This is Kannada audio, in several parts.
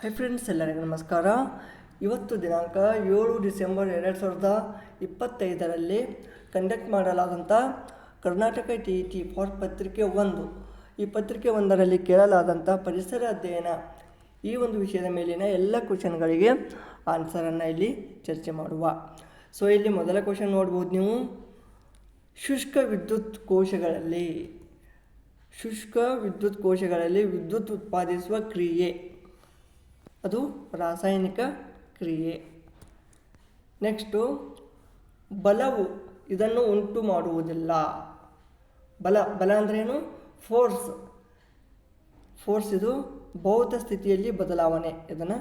ಹೈ ಫ್ರೆಂಡ್ಸ್, ಎಲ್ಲರಿಗೂ ನಮಸ್ಕಾರ. ಇವತ್ತು ದಿನಾಂಕ 7 ಡಿಸೆಂಬರ್ 2025ರಲ್ಲಿ ಕಂಡಕ್ಟ್ ಮಾಡಲಾದಂಥ ಕರ್ನಾಟಕ TET ಫಾರ್ ಪತ್ರಿಕೆ 1, ಈ ಪತ್ರಿಕೆ 1ರಲ್ಲಿ ಕೇಳಲಾದಂಥ ಪರಿಸರ ಅಧ್ಯಯನ ಈ ಒಂದು ವಿಷಯದ ಮೇಲಿನ ಎಲ್ಲ ಕ್ವಶನ್ಗಳಿಗೆ ಆನ್ಸರನ್ನು ಇಲ್ಲಿ ಚರ್ಚೆ ಮಾಡುವ. ಸೊ ಇಲ್ಲಿ ಮೊದಲ ಕ್ವಶನ್ ನೋಡ್ಬೋದು ನೀವು. ಶುಷ್ಕ ವಿದ್ಯುತ್ ಕೋಶಗಳಲ್ಲಿ ವಿದ್ಯುತ್ ಉತ್ಪಾದಿಸುವ ಕ್ರಿಯೆ ಅದು ರಾಸಾಯನಿಕ ಕ್ರಿಯೆ. ನೆಕ್ಸ್ಟು ಬಲವು ಇದನ್ನು ಉಂಟು ಮಾಡುವುದಿಲ್ಲ. ಬಲ ಅಂದ್ರೇನು? ಫೋರ್ಸ್ ಇದು ಭೌತ ಸ್ಥಿತಿಯಲ್ಲಿ ಬದಲಾವಣೆ ಇದನ್ನು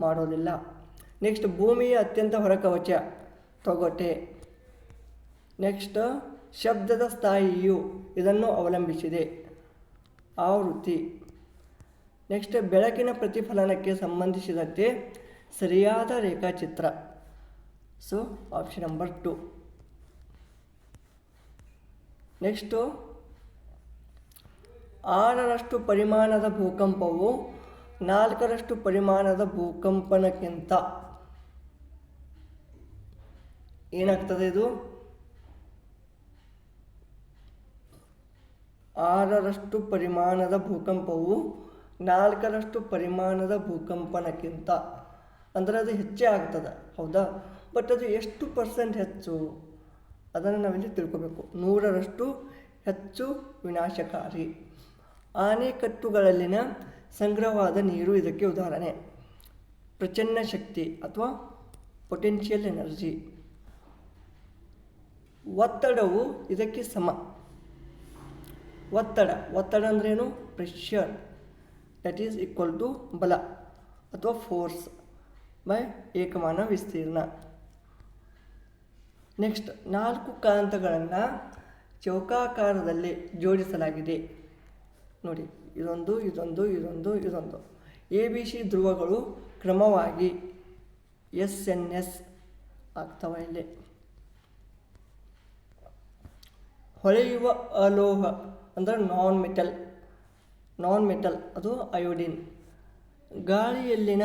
ಮಾಡೋದಿಲ್ಲ. ನೆಕ್ಸ್ಟ್ ಭೂಮಿಯ ಅತ್ಯಂತ ಹೊರಕವಚ ತೊಗಟೆ. ನೆಕ್ಸ್ಟ್ ಶಬ್ದದ ಸ್ಥಾಯಿಯು ಇದನ್ನು ಅವಲಂಬಿಸಿದೆ, ಆವೃತ್ತಿ. ನೆಕ್ಸ್ಟ್ ಬೆಳಕಿನ ಪ್ರತಿಫಲನಕ್ಕೆ ಸಂಬಂಧಿಸಿದಂತೆ ಸರಿಯಾದ ರೇಖಾಚಿತ್ರ. So option number 2. ನೆಕ್ಸ್ಟು 6ರಷ್ಟು ಪರಿಮಾಣದ ಭೂಕಂಪವು 4ರಷ್ಟು ಪರಿಮಾಣದ ಭೂಕಂಪನಕ್ಕಿಂತ ಏನಾಗ್ತದೆ? ಇದು 6ರಷ್ಟು ಪರಿಮಾಣದ ಭೂಕಂಪವು 4ರಷ್ಟು ಪರಿಮಾಣದ ಭೂಕಂಪನಕ್ಕಿಂತ ಅಂದರೆ ಅದು ಹೆಚ್ಚೇ ಆಗ್ತದೆ, ಹೌದಾ? ಬಟ್ ಅದು ಎಷ್ಟು % ಹೆಚ್ಚು ಅದನ್ನು ನಾವಿಲ್ಲಿ ತಿಳ್ಕೊಬೇಕು. 100ರಷ್ಟು ಹೆಚ್ಚು ವಿನಾಶಕಾರಿ. ಆಣೆಕಟ್ಟುಗಳಲ್ಲಿನ ಸಂಗ್ರಹವಾದ ನೀರು ಇದಕ್ಕೆ ಉದಾಹರಣೆ. ಪ್ರಚಂಡ ಶಕ್ತಿ ಅಥವಾ ಪೊಟೆನ್ಷಿಯಲ್ ಎನರ್ಜಿ. ಒತ್ತಡವು ಇದಕ್ಕೆ ಸಮ. ಒತ್ತಡ ಅಂದ್ರೇನು? Pressure that is equal to ಬಲ ಅಥವಾ ಫೋರ್ಸ್ ಬೈ ಏಕಮಾನ ವಿಸ್ತೀರ್ಣ. ನೆಕ್ಸ್ಟ್ 4 ಕಾಂತಗಳನ್ನು ಚೌಕಾಕಾರದಲ್ಲಿ ಜೋಡಿಸಲಾಗಿದೆ. ನೋಡಿ, ಇದೊಂದು ABC ಧ್ರುವಗಳು ಕ್ರಮವಾಗಿ SNS ಆಗ್ತವೆ ಇಲ್ಲಿ. ಹೊಳೆಯುವ ಅಲೋಹ ಅಂದರೆ ನಾನ್ ಮೆಟಲ್ ಅದು ಅಯೋಡಿನ್. ಗಾಳಿಯಲ್ಲಿನ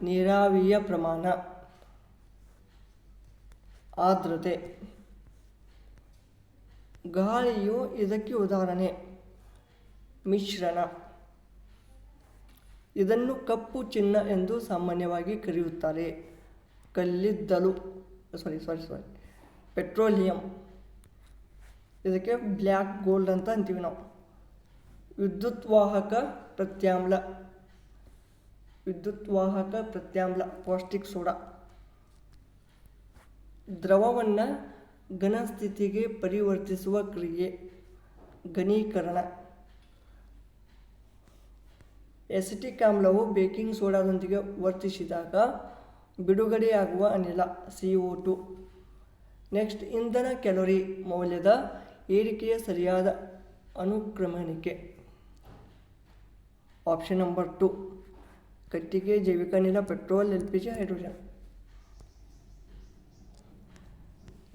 ನೀರಾವಿಯ ಪ್ರಮಾಣ, ಆರ್ದ್ರತೆ. ಗಾಳಿಯು ಇದಕ್ಕೆ ಉದಾಹರಣೆ. ಮಿಶ್ರಣ. ಇದನ್ನು ಕಪ್ಪು ಚಿನ್ನ ಎಂದು ಸಾಮಾನ್ಯವಾಗಿ ಕರೆಯುತ್ತಾರೆ. ಕಲ್ಲಿದ್ದಲು ಪೆಟ್ರೋಲಿಯಂ, ಇದಕ್ಕೆ ಬ್ಲ್ಯಾಕ್ ಗೋಲ್ಡ್ ಅಂತ ಅಂತೀವಿ ನಾವು. ವಿದ್ಯುತ್ವಾಹಕ ಪ್ರತ್ಯಾಮ್ಲ ಕಾಸ್ಟಿಕ್ ಸೋಡಾ. ದ್ರವವನ್ನು ಘನ ಸ್ಥಿತಿಗೆ ಪರಿವರ್ತಿಸುವ ಕ್ರಿಯೆ ಘನೀಕರಣ. ಎಸಿಟಿಕ್ ಆಮ್ಲವು ಬೇಕಿಂಗ್ ಸೋಡಾದೊಂದಿಗೆ ವರ್ತಿಸಿದಾಗ ಬಿಡುಗಡೆಯಾಗುವ ಅನಿಲ CO2. ನೆಕ್ಸ್ಟ್ ಇಂಧನ ಕ್ಯಾಲೋರಿ ಮೌಲ್ಯದ ಏರಿಕೆಯ ಸರಿಯಾದ ಅನುಕ್ರಮಣಿಕೆ. ಆಪ್ಷನ್ ನಂಬರ್ 2 ಕಟ್ಟಿಗೆ, ಜೈವಿಕ ಅನಿಲ, ಪೆಟ್ರೋಲ್, LPG, ಹೈಡ್ರೋಜನ್.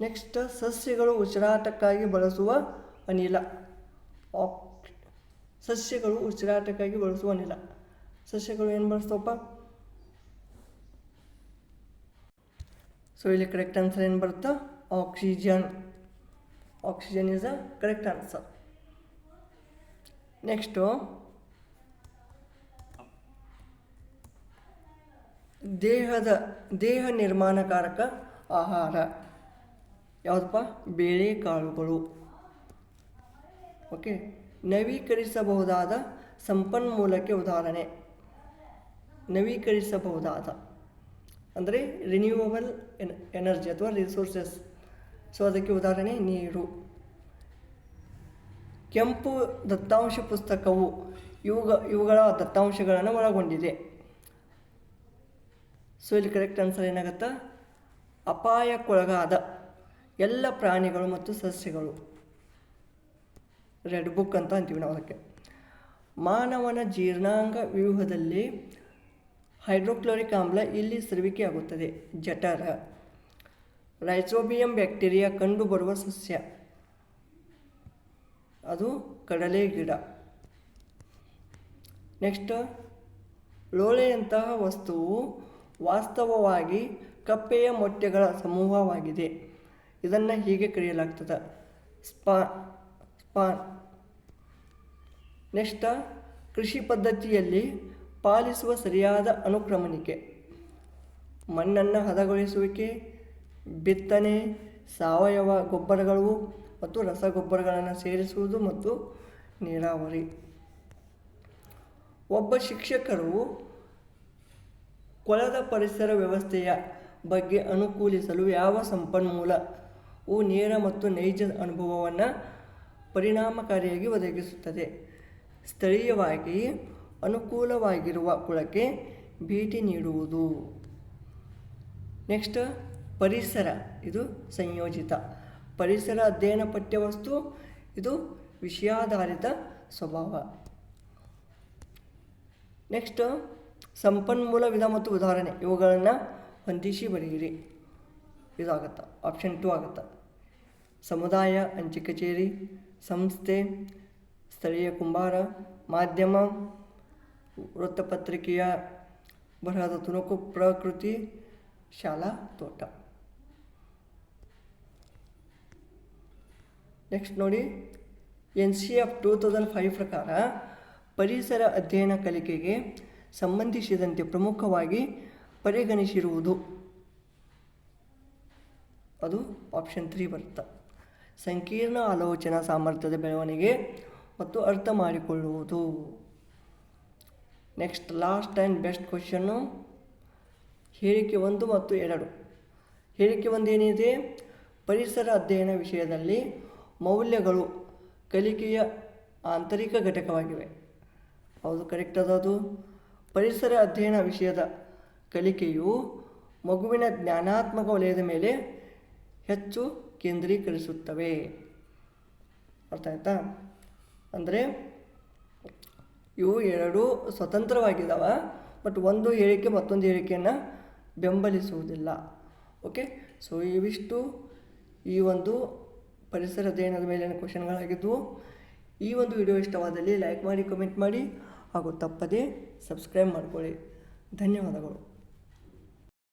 ನೆಕ್ಸ್ಟ್ ಸಸ್ಯಗಳು ಉಸಿರಾಟಕ್ಕಾಗಿ ಬಳಸುವ ಅನಿಲ. ಸಸ್ಯಗಳು ಏನು ಬಳಸ್ತವಪ್ಪ? ಸೊ ಇಲ್ಲಿ ಕರೆಕ್ಟ್ ಆನ್ಸರ್ ಏನು ಬರುತ್ತಾ? Oxygen is a correct answer. Next ದೇಹ ನಿರ್ಮಾಣಕಾರಕ ಆಹಾರ ಯಾವುದಪ್ಪ? ಬೇಳೆಕಾಳುಗಳು. ಓಕೆ. ನವೀಕರಿಸಬಹುದಾದ ಸಂಪನ್ಮೂಲಕ್ಕೆ ಉದಾಹರಣೆ. ನವೀಕರಿಸಬಹುದಾದ ಅಂದರೆ ರಿನ್ಯೂವಬಲ್ ಎನರ್ಜಿ ಅಥವಾ ರಿಸೋರ್ಸಸ್. ಸೊ ಅದಕ್ಕೆ ಉದಾಹರಣೆ ನೀರು. ಕೆಂಪು ದತ್ತಾಂಶ ಪುಸ್ತಕವು ಇವುಗಳ ದತ್ತಾಂಶಗಳನ್ನು ಒಳಗೊಂಡಿದೆ. ಸೊ ಇಲ್ಲಿ ಕರೆಕ್ಟ್ ಆನ್ಸರ್ ಏನಾಗುತ್ತಾ? ಅಪಾಯಕ್ಕೊಳಗಾದ ಎಲ್ಲ ಪ್ರಾಣಿಗಳು ಮತ್ತು ಸಸ್ಯಗಳು. ರೆಡ್ ಬುಕ್ ಅಂತ ಅಂತೀವಿ ನಾವು ಅದಕ್ಕೆ. ಮಾನವನ ಜೀರ್ಣಾಂಗ ವ್ಯೂಹದಲ್ಲಿ ಹೈಡ್ರೋಕ್ಲೋರಿಕ್ ಆಮ್ಲ ಇಲ್ಲಿ ಸ್ರವಿಕೆಯಾಗುತ್ತದೆ. ಜಠರ. ರೈಸೋಬಿಯಂ ಬ್ಯಾಕ್ಟೀರಿಯಾ ಕಂಡುಬರುವ ಸಸ್ಯ ಅದು ಕಡಲೆ ಗಿಡ. ನೆಕ್ಸ್ಟ್ ಲೋಳೆಯಂತಹ ವಸ್ತುವು ವಾಸ್ತವವಾಗಿ ಕಪ್ಪೆಯ ಮೊಟ್ಟೆಗಳ ಸಮೂಹವಾಗಿದೆ. ಇದನ್ನು ಹೀಗೆ ಕರೆಯಲಾಗ್ತದೆ, ಸ್ಪಾನ್. ನೆಕ್ಸ್ಟ್, ಕೃಷಿ ಪದ್ಧತಿಯಲ್ಲಿ ಪಾಲಿಸುವ ಸರಿಯಾದ ಅನುಕ್ರಮಣಿಕೆ: ಮಣ್ಣನ್ನು ಹದಗೊಳಿಸುವಿಕೆ, ಬಿತ್ತನೆ, ಸಾವಯವ ಗೊಬ್ಬರಗಳು ಮತ್ತು ರಸಗೊಬ್ಬರಗಳನ್ನು ಸೇರಿಸುವುದು ಮತ್ತು ನೀರಾವರಿ. ಒಬ್ಬ ಶಿಕ್ಷಕರು ಕೊಳದ ಪರಿಸರ ವ್ಯವಸ್ಥೆಯ ಬಗ್ಗೆ ಅನುಕೂಲಿಸಲು ಯಾವ ಸಂಪನ್ಮೂಲವು ನೇರ ಮತ್ತು ನೈಜ ಅನುಭವವನ್ನು ಪರಿಣಾಮಕಾರಿಯಾಗಿ ಒದಗಿಸುತ್ತದೆ? ಸ್ಥಳೀಯವಾಗಿ ಅನುಕೂಲವಾಗಿರುವ ಕೊಳಕ್ಕೆ ಭೇಟಿ ನೀಡುವುದು. ನೆಕ್ಸ್ಟ್, ಪರಿಸರ, ಇದು ಸಂಯೋಜಿತ. ಪರಿಸರ ಅಧ್ಯಯನ ಪಠ್ಯವಸ್ತು, ಇದು ವಿಷಯಾಧಾರಿತ ಸ್ವಭಾವ. ನೆಕ್ಸ್ಟ್, ಸಂಪನ್ಮೂಲ ವಿಧ ಮತ್ತು ಉದಾಹರಣೆ ಇವುಗಳನ್ನು ಹೊಂದಿಸಿ ಬರೆಯಿರಿ. ಇದಾಗತ್ತೆ, ಆಪ್ಷನ್ 2 ಆಗುತ್ತೆ. ಸಮುದಾಯ, ಅಂಚೆ ಕಚೇರಿ, ಸಂಸ್ಥೆ, ಸ್ಥಳೀಯ ಕುಂಬಾರ, ಮಾಧ್ಯಮ, ವೃತ್ತಪತ್ರಿಕೆಯ ಬರಹದ ತುಣುಕು, ಪ್ರಕೃತಿ, ಶಾಲಾ ತೋಟ. ನೆಕ್ಸ್ಟ್ ನೋಡಿ, NCF 2005 ಪ್ರಕಾರ ಪರಿಸರ ಅಧ್ಯಯನ ಕಲಿಕೆಗೆ ಸಂಬಂಧಿಸಿದಂತೆ ಪ್ರಮುಖವಾಗಿ ಪರಿಗಣಿಸಿರುವುದು, ಅದು ಆಪ್ಷನ್ 3 ಬರುತ್ತೆ. ಸಂಕೀರ್ಣ ಆಲೋಚನಾ ಸಾಮರ್ಥ್ಯದ ಬೆಳವಣಿಗೆ ಮತ್ತು ಅರ್ಥ ಮಾಡಿಕೊಳ್ಳುವುದು. Next, last and best question, ಹೇಳಿಕೆ 1 ಮತ್ತು 2. ಹೇಳಿಕೆ 1 ಏನಿದೆ? ಪರಿಸರ ಅಧ್ಯಯನ ವಿಷಯದಲ್ಲಿ ಮೌಲ್ಯಗಳು ಕಲಿಕೆಯ ಆಂತರಿಕ ಘಟಕವಾಗಿವೆ. ಹೌದು, ಕರೆಕ್ಟ್ ಅದು. ಪರಿಸರ ಅಧ್ಯಯನ ವಿಷಯದ ಕಲಿಕೆಯು ಮಗುವಿನ ಜ್ಞಾನಾತ್ಮಕ ವಲಯದ ಮೇಲೆ ಹೆಚ್ಚು ಕೇಂದ್ರೀಕರಿಸುತ್ತವೆ. ಅರ್ಥ ಆಯ್ತಾ? ಅಂದರೆ ಇವು ಎರಡೂ ಸ್ವತಂತ್ರವಾಗಿದ್ದಾವೆ, ಬಟ್ ಒಂದು ಹೇಳಿಕೆ ಮತ್ತೊಂದು ಹೇಳಿಕೆಯನ್ನು ಬೆಂಬಲಿಸುವುದಿಲ್ಲ. ಓಕೆ, ಸೊ ಇವಿಷ್ಟು ಈ ಒಂದು ಪರಿಸರ ಅಧ್ಯಯನದ ಮೇಲಿನ ಕ್ವಶನ್ಗಳಾಗಿದ್ದವು. ಈ ಒಂದು ವಿಡಿಯೋ ಇಷ್ಟವಾದಲ್ಲಿ ಲೈಕ್ ಮಾಡಿ, ಕಮೆಂಟ್ ಮಾಡಿ ಹಾಗೂ ತಪ್ಪದೇ ಸಬ್ಸ್ಕ್ರೈಬ್ ಮಾಡಿಕೊಳ್ಳಿ. ಧನ್ಯವಾದಗಳು.